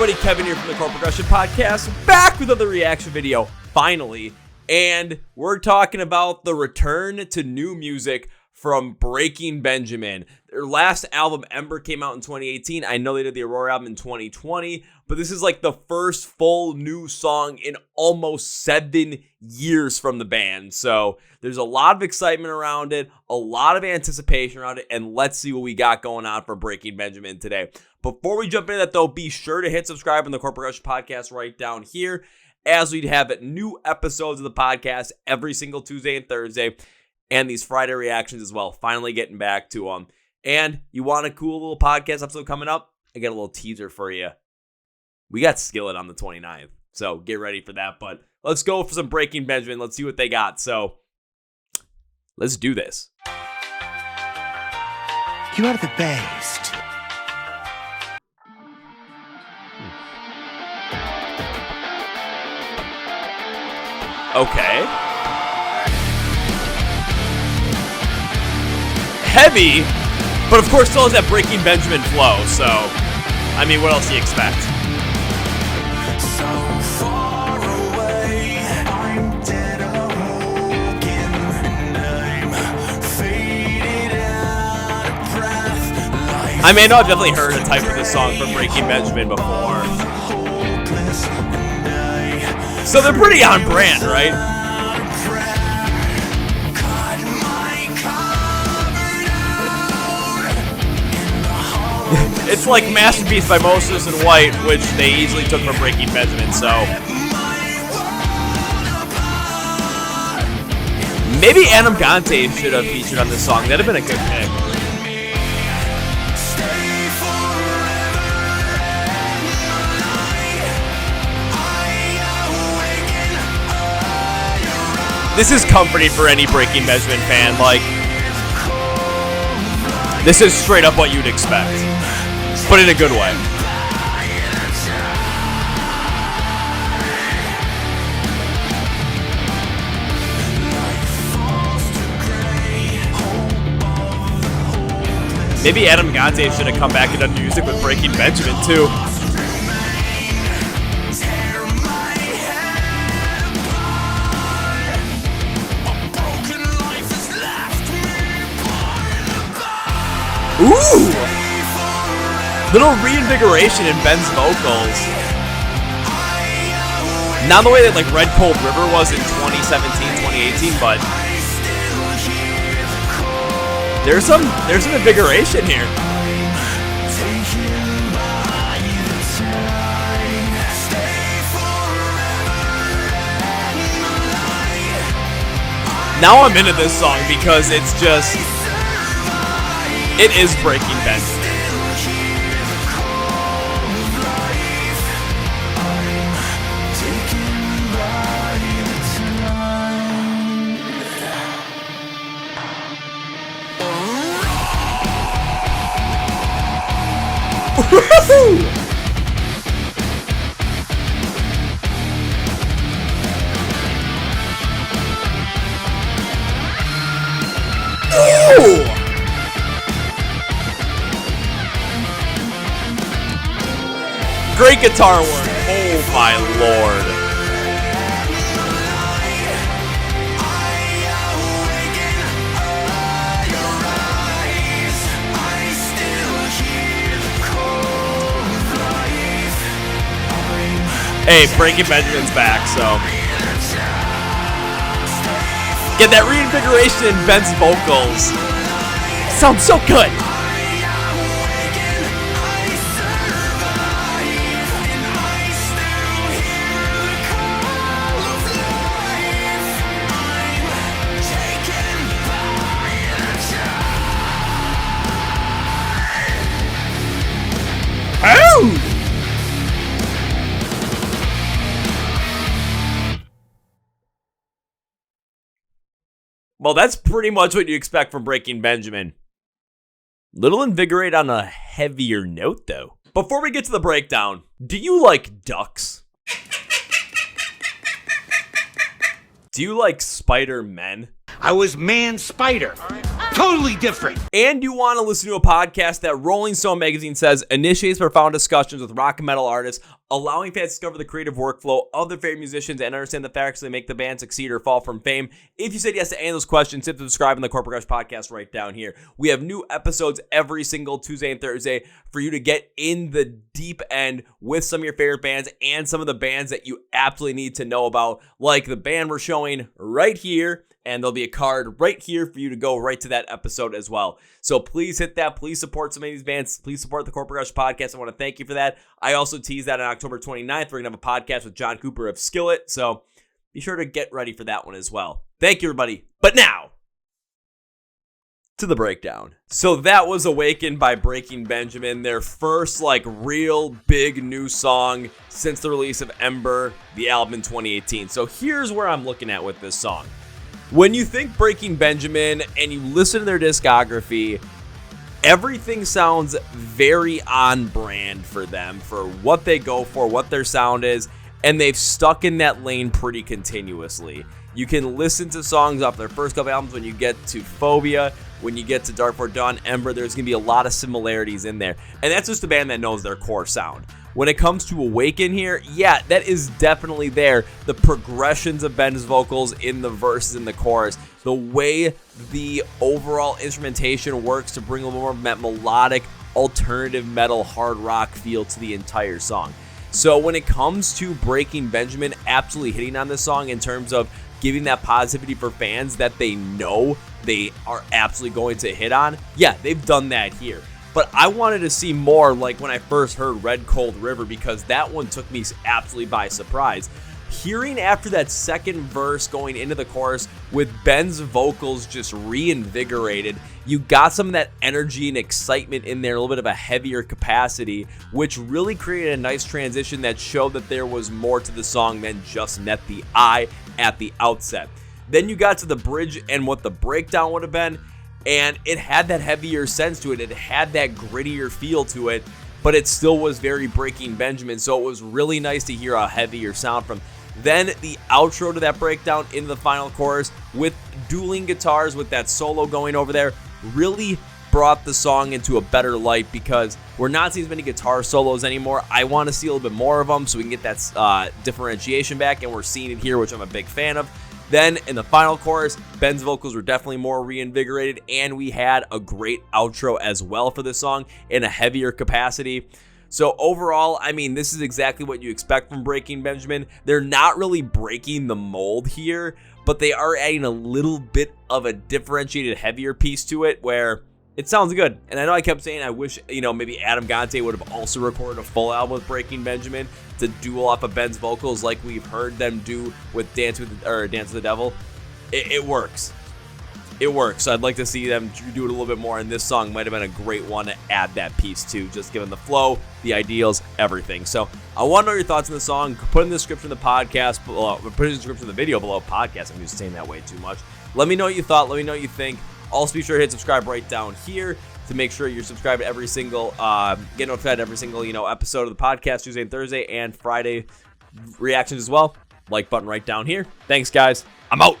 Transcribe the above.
everybody, Kevin here from the Chord Progression Podcast, back with another reaction video, finally, and we're talking about the return to new music from Breaking Benjamin. Their last album, Ember, came out in 2018. I know they did the Aurora album in 2020, but this is like the first full new song in almost 7 years from the band. So there's a lot of excitement around it, a lot of anticipation around it, and let's see what we got going on for Breaking Benjamin today. Before we jump into that, though, be sure to hit subscribe on the Chord Progression Podcast right down here, as we'd have new episodes of the podcast every single Tuesday and Thursday, and these Friday reactions as well. Finally getting back to them. And you want a cool little podcast episode coming up? I got a little teaser for you. We got Skillet on the 29th, so get ready for that. But let's go for some Breaking Benjamin. Let's see what they got. So let's do this. You are the best. Okay. Heavy, but of course still has that Breaking Benjamin flow, so, I mean, what else do you expect? So far away, I'm dead awoken, and I'm faded out of breath. I mean, I know I've definitely heard a type of this song from Breaking Benjamin before. So they're pretty on brand, right? It's like Masterpiece by Moses and White, which they easily took from Breaking Benjamin, so maybe Adam Gante should have featured on this song. That'd have been a good pick. This is comforting for any Breaking Benjamin fan. Like, this is straight up what you'd expect, but in a good way. Maybe Adam Gante should have come back and done music with Breaking Benjamin too. Ooh! Little reinvigoration in Ben's vocals. Not the way that like Red Cold River was in 2017, 2018, but there's some invigoration here. Now I'm into this song because it's just, it is Breaking Benjamin. Ooh! Great guitar work. Oh my lord. Hey, Breaking Benjamin's back, so get that reinvigoration in Ben's vocals. Sounds so good. Oh! Well, that's pretty much what you expect from Breaking Benjamin. Little invigorate on a heavier note, though. Before we get to the breakdown, do you like ducks? Do you like Spider-Men? I was Man Spider. totally different. And you want to listen to a podcast that Rolling Stone magazine says initiates profound discussions with rock and metal artists, allowing fans to discover the creative workflow of their favorite musicians and understand the factors that make the band succeed or fall from fame. If you said yes to any of those questions, hit the subscribe in the Chord podcast right down here. We have new episodes every single Tuesday and Thursday for you to get in the deep end with some of your favorite bands and some of the bands that you absolutely need to know about, like the band we're showing right here. And there'll be a card right here for you to go right to that episode as well. So please hit that. Please support some of these bands. Please support the Chord podcast. I want to thank you for that. I also teased that on October 29th. We're going to have a podcast with John Cooper of Skillet. So be sure to get ready for that one as well. Thank you, everybody. But now, to the breakdown. So that was Awaken by Breaking Benjamin, their first real big new song since the release of Ember, the album in 2018. So here's where I'm looking at with this song. When you think Breaking Benjamin and you listen to their discography, everything sounds very on brand for them, for what they go for, what their sound is, and they've stuck in that lane pretty continuously. You can listen to songs off their first couple albums. When you get to Phobia, when you get to Dark Before Dawn, Ember, there's going to be a lot of similarities in there. And that's just a band that knows their core sound. When it comes to Awaken here, yeah, that is definitely there. The progressions of Ben's vocals in the verses and the chorus, the way the overall instrumentation works to bring a little more of that melodic, alternative metal, hard rock feel to the entire song. So when it comes to Breaking Benjamin absolutely hitting on this song in terms of giving that positivity for fans that they know they are absolutely going to hit on, yeah, they've done that here. But I wanted to see more like when I first heard Red Cold River, because that one took me absolutely by surprise. Hearing after that second verse going into the chorus with Ben's vocals just reinvigorated, you got some of that energy and excitement in there, a little bit of a heavier capacity, which really created a nice transition that showed that there was more to the song than just met the eye at the outset. Then you got to the bridge and what the breakdown would have been, and it had that heavier sense to it. It had that grittier feel to it, but it still was very Breaking Benjamin, so it was really nice to hear a heavier sound from. Then the outro to that breakdown into the final chorus with dueling guitars, with that solo going over there, really brought the song into a better light, because we're not seeing as many guitar solos anymore. I want to see a little bit more of them so we can get that differentiation back, and we're seeing it here, which I'm a big fan of. Then in the final chorus, Ben's vocals were definitely more reinvigorated, and we had a great outro as well for this song in a heavier capacity. So overall, I mean, this is exactly what you expect from Breaking Benjamin. They're not really breaking the mold here, but they are adding a little bit of a differentiated, heavier piece to it where it sounds good. And I know I kept saying I wish, maybe Adam Gonte would have also recorded a full album with Breaking Benjamin to duel off of Ben's vocals like we've heard them do with Dance with the Devil. It works. It works. So I'd like to see them do it a little bit more, and this song might have been a great one to add that piece to, just given the flow, the ideals, everything. So I want to know your thoughts on the song. Put in the description of the podcast below, put in the description of the video below podcast. I'm just saying that way too much. Let me know what you thought. Let me know what you think. Also, be sure to hit subscribe right down here to make sure you're subscribed to every single, get notified every single, episode of the podcast, Tuesday and Thursday and Friday reactions as well. Like button right down here. Thanks, guys. I'm out.